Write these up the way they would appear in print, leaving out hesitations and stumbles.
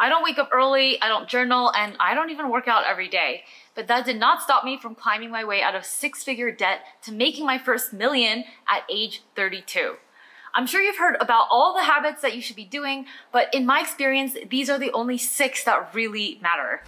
I don't wake up early, I don't journal, and I don't even work out every day. But that did not stop me from climbing my way out of six-figure debt to making my first million at age 32. I'm sure you've heard about all the habits that you should be doing, but in my experience, these are the only 6 that really matter.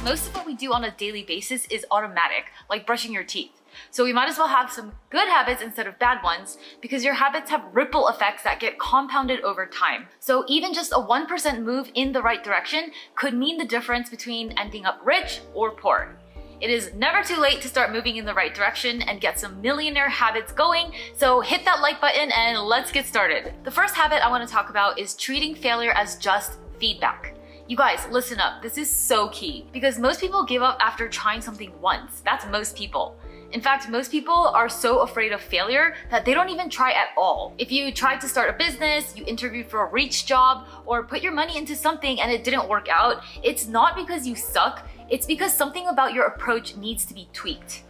Most of what we do on a daily basis is automatic, like brushing your teeth. So we might as well have some good habits instead of bad ones, because your habits have ripple effects that get compounded over time. So even just a 1% move in the right direction could mean the difference between ending up rich or poor. It is never too late to start moving in the right direction and get some millionaire habits going, so hit that like button and let's get started. The first habit I want to talk about is treating failure as just feedback. You guys, listen up, this is so key, because most people give up after trying something once. That's most people. In fact, most people are so afraid of failure that they don't even try at all. If you tried to start a business, you interviewed for a reach job, or put your money into something and it didn't work out, it's not because you suck, it's because something about your approach needs to be tweaked.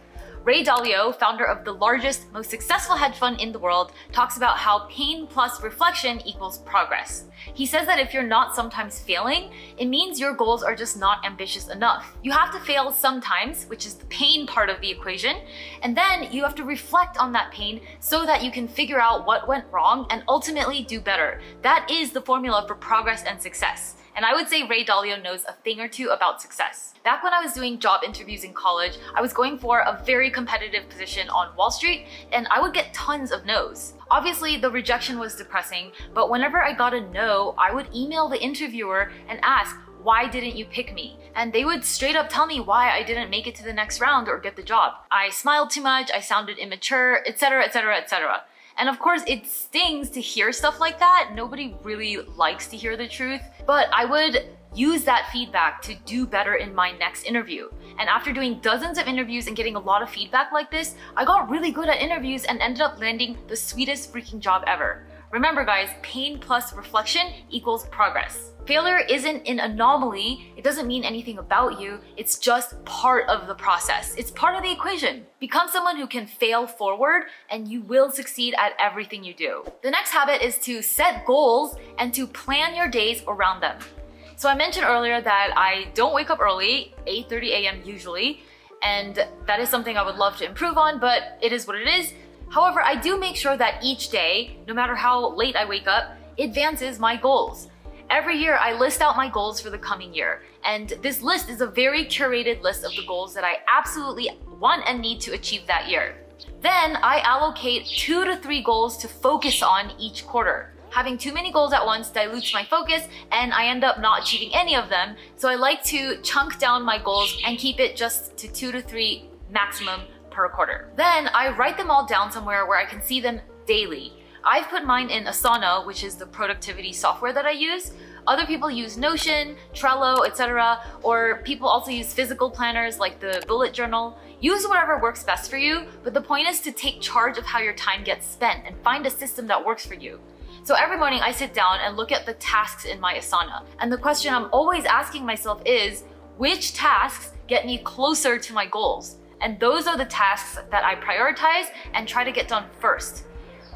Ray Dalio, founder of the largest, most successful hedge fund in the world, talks about how pain plus reflection equals progress. He says that if you're not sometimes failing, it means your goals are just not ambitious enough. You have to fail sometimes, which is the pain part of the equation, and then you have to reflect on that pain so that you can figure out what went wrong and ultimately do better. That is the formula for progress and success. And I would say Ray Dalio knows a thing or two about success. Back when I was doing job interviews in college, I was going for a very competitive position on Wall Street, and I would get tons of no's. Obviously, the rejection was depressing, but whenever I got a no, I would email the interviewer and ask, why didn't you pick me? And they would straight up tell me why I didn't make it to the next round or get the job. I smiled too much, I sounded immature, etc, etc, etc. And of course, it stings to hear stuff like that. Nobody really likes to hear the truth, but I would use that feedback to do better in my next interview. And after doing dozens of interviews and getting a lot of feedback like this, I got really good at interviews and ended up landing the sweetest freaking job ever. Remember guys, pain plus reflection equals progress. Failure isn't an anomaly, it doesn't mean anything about you, it's just part of the process. It's part of the equation. Become someone who can fail forward and you will succeed at everything you do. The next habit is to set goals and to plan your days around them. So I mentioned earlier that I don't wake up early, 8:30 a.m. usually, and that is something I would love to improve on, but it is what it is. However, I do make sure that each day, no matter how late I wake up, advances my goals. Every year, I list out my goals for the coming year, and this list is a very curated list of the goals that I absolutely want and need to achieve that year. Then, I allocate 2 to 3 goals to focus on each quarter. Having too many goals at once dilutes my focus, and I end up not achieving any of them, so I like to chunk down my goals and keep it just to 2 to 3 maximum per quarter. Then, I write them all down somewhere where I can see them daily. I've put mine in Asana, which is the productivity software that I use. Other people use Notion, Trello, etc. Or people also use physical planners like the bullet journal. Use whatever works best for you, but the point is to take charge of how your time gets spent and find a system that works for you. So every morning I sit down and look at the tasks in my Asana. And the question I'm always asking myself is, which tasks get me closer to my goals? And those are the tasks that I prioritize and try to get done first.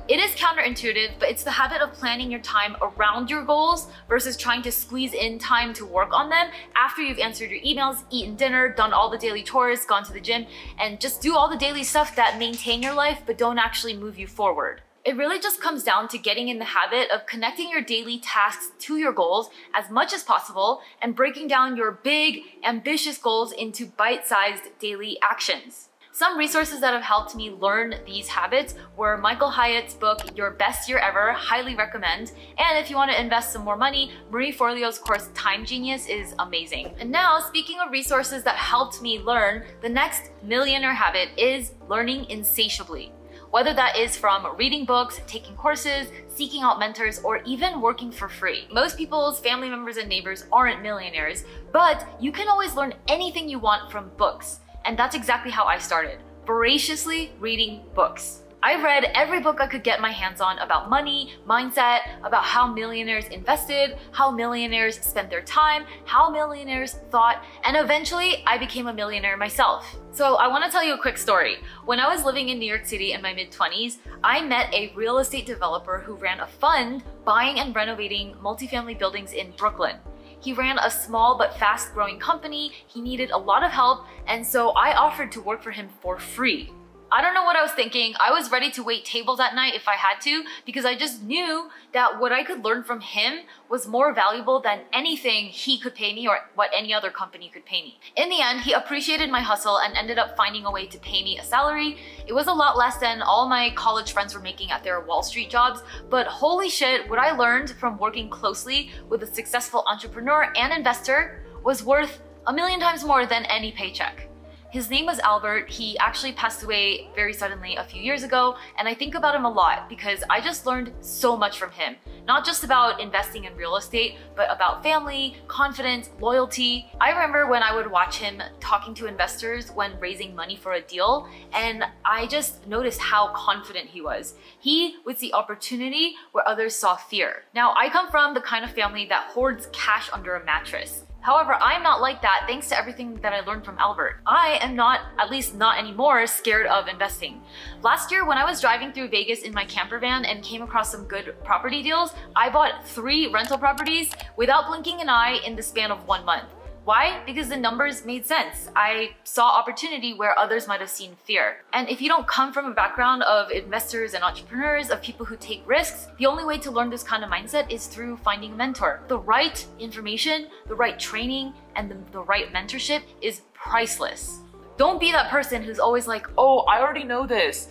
It is counterintuitive, but it's the habit of planning your time around your goals versus trying to squeeze in time to work on them after you've answered your emails, eaten dinner, done all the daily chores, gone to the gym, and just do all the daily stuff that maintain your life but don't actually move you forward. It really just comes down to getting in the habit of connecting your daily tasks to your goals as much as possible and breaking down your big, ambitious goals into bite-sized daily actions. Some resources that have helped me learn these habits were Michael Hyatt's book, Your Best Year Ever, highly recommend. And if you want to invest some more money, Marie Forleo's course, Time Genius, is amazing. And now, speaking of resources that helped me learn, the next millionaire habit is learning insatiably. Whether that is from reading books, taking courses, seeking out mentors, or even working for free. Most people's family members and neighbors aren't millionaires, but you can always learn anything you want from books. And that's exactly how I started, voraciously reading books. I read every book I could get my hands on about money, mindset, about how millionaires invested, how millionaires spent their time, how millionaires thought, and eventually I became a millionaire myself. So I want to tell you a quick story. When I was living in New York City in my mid-20s, I met a real estate developer who ran a fund buying and renovating multifamily buildings in Brooklyn. He ran a small but fast-growing company, he needed a lot of help, and so I offered to work for him for free. I don't know what I was thinking. I was ready to wait tables at night if I had to, because I just knew that what I could learn from him was more valuable than anything he could pay me or what any other company could pay me. In the end, he appreciated my hustle and ended up finding a way to pay me a salary. It was a lot less than all my college friends were making at their Wall Street jobs, but holy shit, what I learned from working closely with a successful entrepreneur and investor was worth a million times more than any paycheck. His name was Albert. He actually passed away very suddenly a few years ago, and I think about him a lot because I just learned so much from him. Not just about investing in real estate, but about family, confidence, loyalty. I remember when I would watch him talking to investors when raising money for a deal, and I just noticed how confident he was. He would see opportunity where others saw fear. Now, I come from the kind of family that hoards cash under a mattress. However, I'm not like that thanks to everything that I learned from Albert. I am not, at least not anymore, scared of investing. Last year, when I was driving through Vegas in my camper van and came across some good property deals, I bought 3 rental properties without blinking an eye in the span of 1 month. Why? Because the numbers made sense. I saw opportunity where others might have seen fear. And if you don't come from a background of investors and entrepreneurs, of people who take risks, the only way to learn this kind of mindset is through finding a mentor. The right information, the right training, and the right mentorship is priceless. Don't be that person who's always like, oh, I already know this.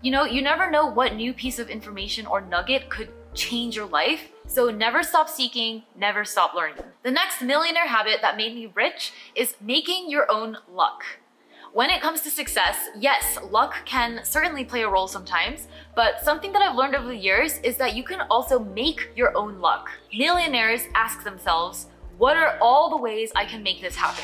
You know, you never know what new piece of information or nugget could change your life. So never stop seeking, never stop learning. The next millionaire habit that made me rich is making your own luck. When it comes to success, yes, luck can certainly play a role sometimes, but something that I've learned over the years is that you can also make your own luck. Millionaires ask themselves, what are all the ways I can make this happen?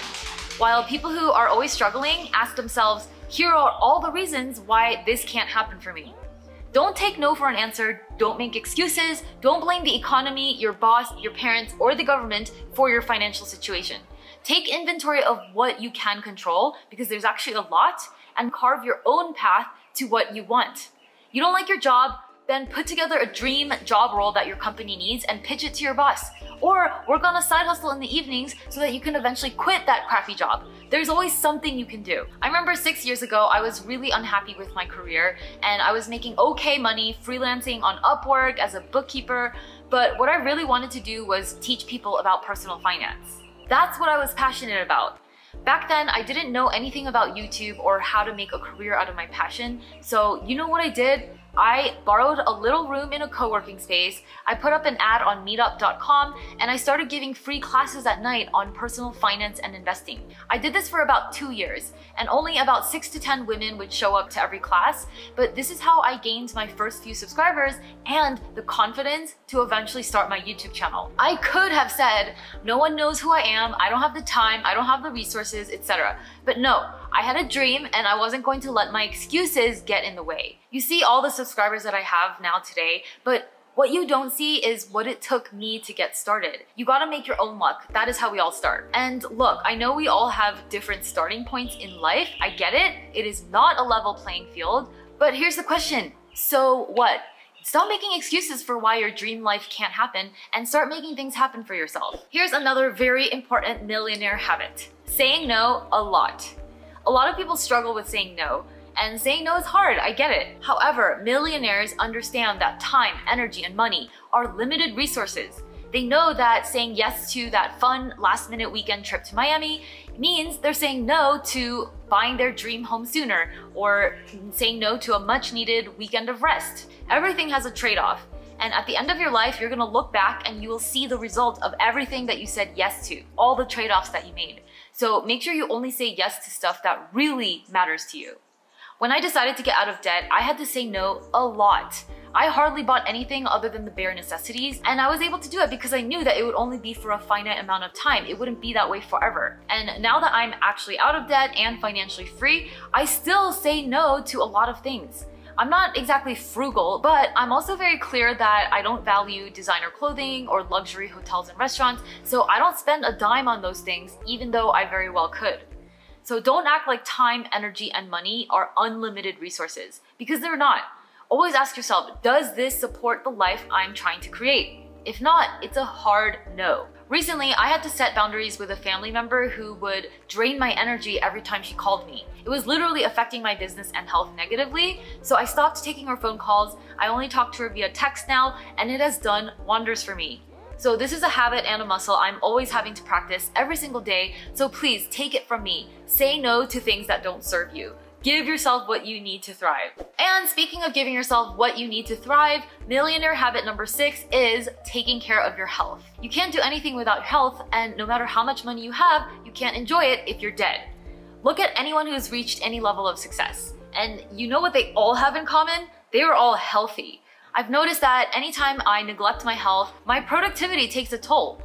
While people who are always struggling ask themselves, here are all the reasons why this can't happen for me. Don't take no for an answer, don't make excuses, don't blame the economy, your boss, your parents, or the government for your financial situation. Take inventory of what you can control, because there's actually a lot, and carve your own path to what you want. You don't like your job? Then put together a dream job role that your company needs and pitch it to your boss. Or work on a side hustle in the evenings so that you can eventually quit that crappy job. There's always something you can do. I remember 6 years ago, I was really unhappy with my career and I was making okay money freelancing on Upwork as a bookkeeper, but what I really wanted to do was teach people about personal finance. That's what I was passionate about. Back then, I didn't know anything about YouTube or how to make a career out of my passion, so you know what I did? I borrowed a little room in a co-working space, I put up an ad on meetup.com, and I started giving free classes at night on personal finance and investing. I did this for about 2 years, and only about 6 to 10 women would show up to every class, but this is how I gained my first few subscribers and the confidence to eventually start my YouTube channel. I could have said, no one knows who I am, I don't have the time, I don't have the resources, etc. But no, I had a dream and I wasn't going to let my excuses get in the way. You see all the subscribers that I have now today, but what you don't see is what it took me to get started. You gotta make your own luck. That is how we all start. And look, I know we all have different starting points in life. I get it. It is not a level playing field. But here's the question. So what? Stop making excuses for why your dream life can't happen and start making things happen for yourself. Here's another very important millionaire habit. Saying no a lot. A lot of people struggle with saying no. And saying no is hard, I get it. However, millionaires understand that time, energy, and money are limited resources. They know that saying yes to that fun last-minute weekend trip to Miami means they're saying no to buying their dream home sooner or saying no to a much-needed weekend of rest. Everything has a trade-off. And at the end of your life, you're gonna look back and you will see the result of everything that you said yes to, all the trade-offs that you made. So make sure you only say yes to stuff that really matters to you. When I decided to get out of debt, I had to say no a lot. I hardly bought anything other than the bare necessities, and I was able to do it because I knew that it would only be for a finite amount of time. It wouldn't be that way forever. And now that I'm actually out of debt and financially free, I still say no to a lot of things. I'm not exactly frugal, but I'm also very clear that I don't value designer clothing or luxury hotels and restaurants, so I don't spend a dime on those things, even though I very well could. So don't act like time, energy, and money are unlimited resources, because they're not. Always ask yourself, does this support the life I'm trying to create? If not, it's a hard no. Recently, I had to set boundaries with a family member who would drain my energy every time she called me. It was literally affecting my business and health negatively, so I stopped taking her phone calls. I only talk to her via text now, and it has done wonders for me. So this is a habit and a muscle I'm always having to practice every single day, so please take it from me. Say no to things that don't serve you. Give yourself what you need to thrive. And speaking of giving yourself what you need to thrive, millionaire habit number 6 is taking care of your health. You can't do anything without your health, and no matter how much money you have, you can't enjoy it if you're dead. Look at anyone who's reached any level of success, and you know what they all have in common? They were all healthy. I've noticed that anytime I neglect my health, my productivity takes a toll.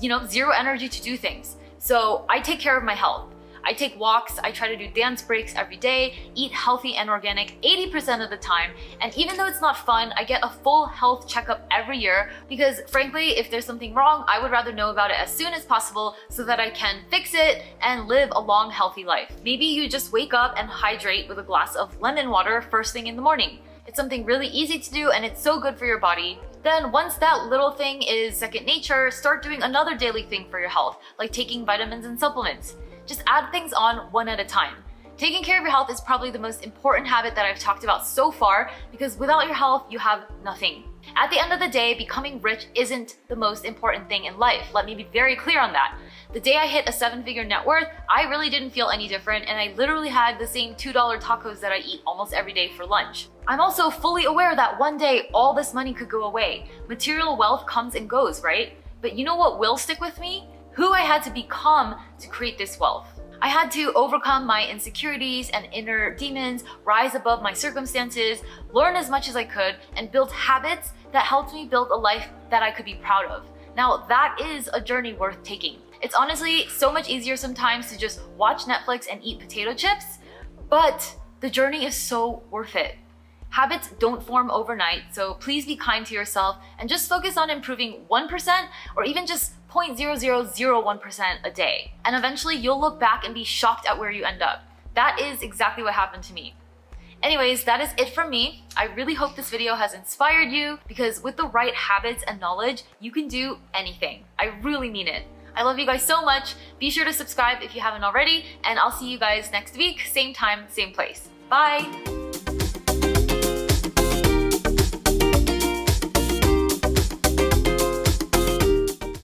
Zero energy to do things. So I take care of my health. I take walks, I try to do dance breaks every day, eat healthy and organic 80% of the time, and even though it's not fun, I get a full health checkup every year because frankly, if there's something wrong, I would rather know about it as soon as possible so that I can fix it and live a long, healthy life. Maybe you just wake up and hydrate with a glass of lemon water first thing in the morning. It's something really easy to do and it's so good for your body. Then once that little thing is second nature, start doing another daily thing for your health, like taking vitamins and supplements. Just add things on one at a time. Taking care of your health is probably the most important habit that I've talked about so far because without your health, you have nothing. At the end of the day, becoming rich isn't the most important thing in life. Let me be very clear on that. The day I hit a 7-figure net worth, I really didn't feel any different and I literally had the same $2 tacos that I eat almost every day for lunch. I'm also fully aware that one day all this money could go away. Material wealth comes and goes, right? But you know what will stick with me? Who I had to become to create this wealth. I had to overcome my insecurities and inner demons, rise above my circumstances, learn as much as I could, and build habits that helped me build a life that I could be proud of. Now that is a journey worth taking. It's honestly so much easier sometimes to just watch Netflix and eat potato chips, but the journey is so worth it. Habits don't form overnight, so please be kind to yourself and just focus on improving 1% or even just 0.0001% a day. And eventually you'll look back and be shocked at where you end up. That is exactly what happened to me. Anyways, that is it from me. I really hope this video has inspired you because with the right habits and knowledge, you can do anything. I really mean it. I love you guys so much. Be sure to subscribe if you haven't already, and I'll see you guys next week, same time, same place. Bye!